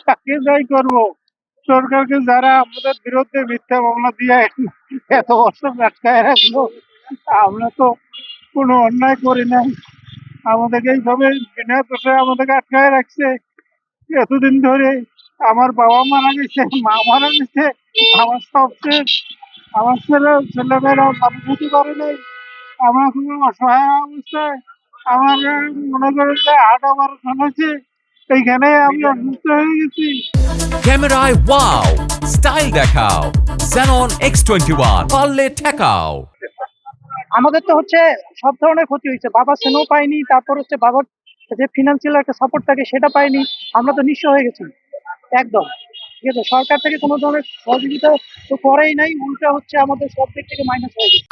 কাকে দায়ী করবো? সরকারকে, যারা আমাদের বিরুদ্ধে মিথ্যা মামলা দিয়ে এত বছর আটকায় রাখলো। আমরা তো কোনো অন্যায় করি নাই, আমাদেরকে এইভাবে বিনা দোষে আমাদেরকে আটকায় রাখছে এতদিন ধরে। আমার বাবা মারা গেছে, মা মারা গেছে, আমার সব শেষ। আমার ছেলেমেয়েরা মানুষ হতে পারে নাই। আমরা খুব অসহায় অবস্থায়। আমার মনে করেন যে হার্ট অপারেশন হয়েছে, এইখানে আমি অসুস্থ হয়ে গেছি। ক্যামেরায় ওয়াও, স্টাইল দেখাও। Xenon X21 পারলে ঠেকাও। আমাদের তো হচ্ছে সব ধরনের ক্ষতি হয়েছে, বাবা সেনও পাইনি, তারপর হচ্ছে বাবার যে ফিনান্সিয়াল একটা সাপোর্ট থাকে সেটা পাইনি। আমরা তো নিঃস্ব হয়ে গেছি একদম। ঠিক আছে, সরকার থেকে কোনো ধরনের সহযোগিতা তো করেই নাই, উল্টা হচ্ছে আমাদের সব দিক থেকে মাইনাস হয়ে গেছে।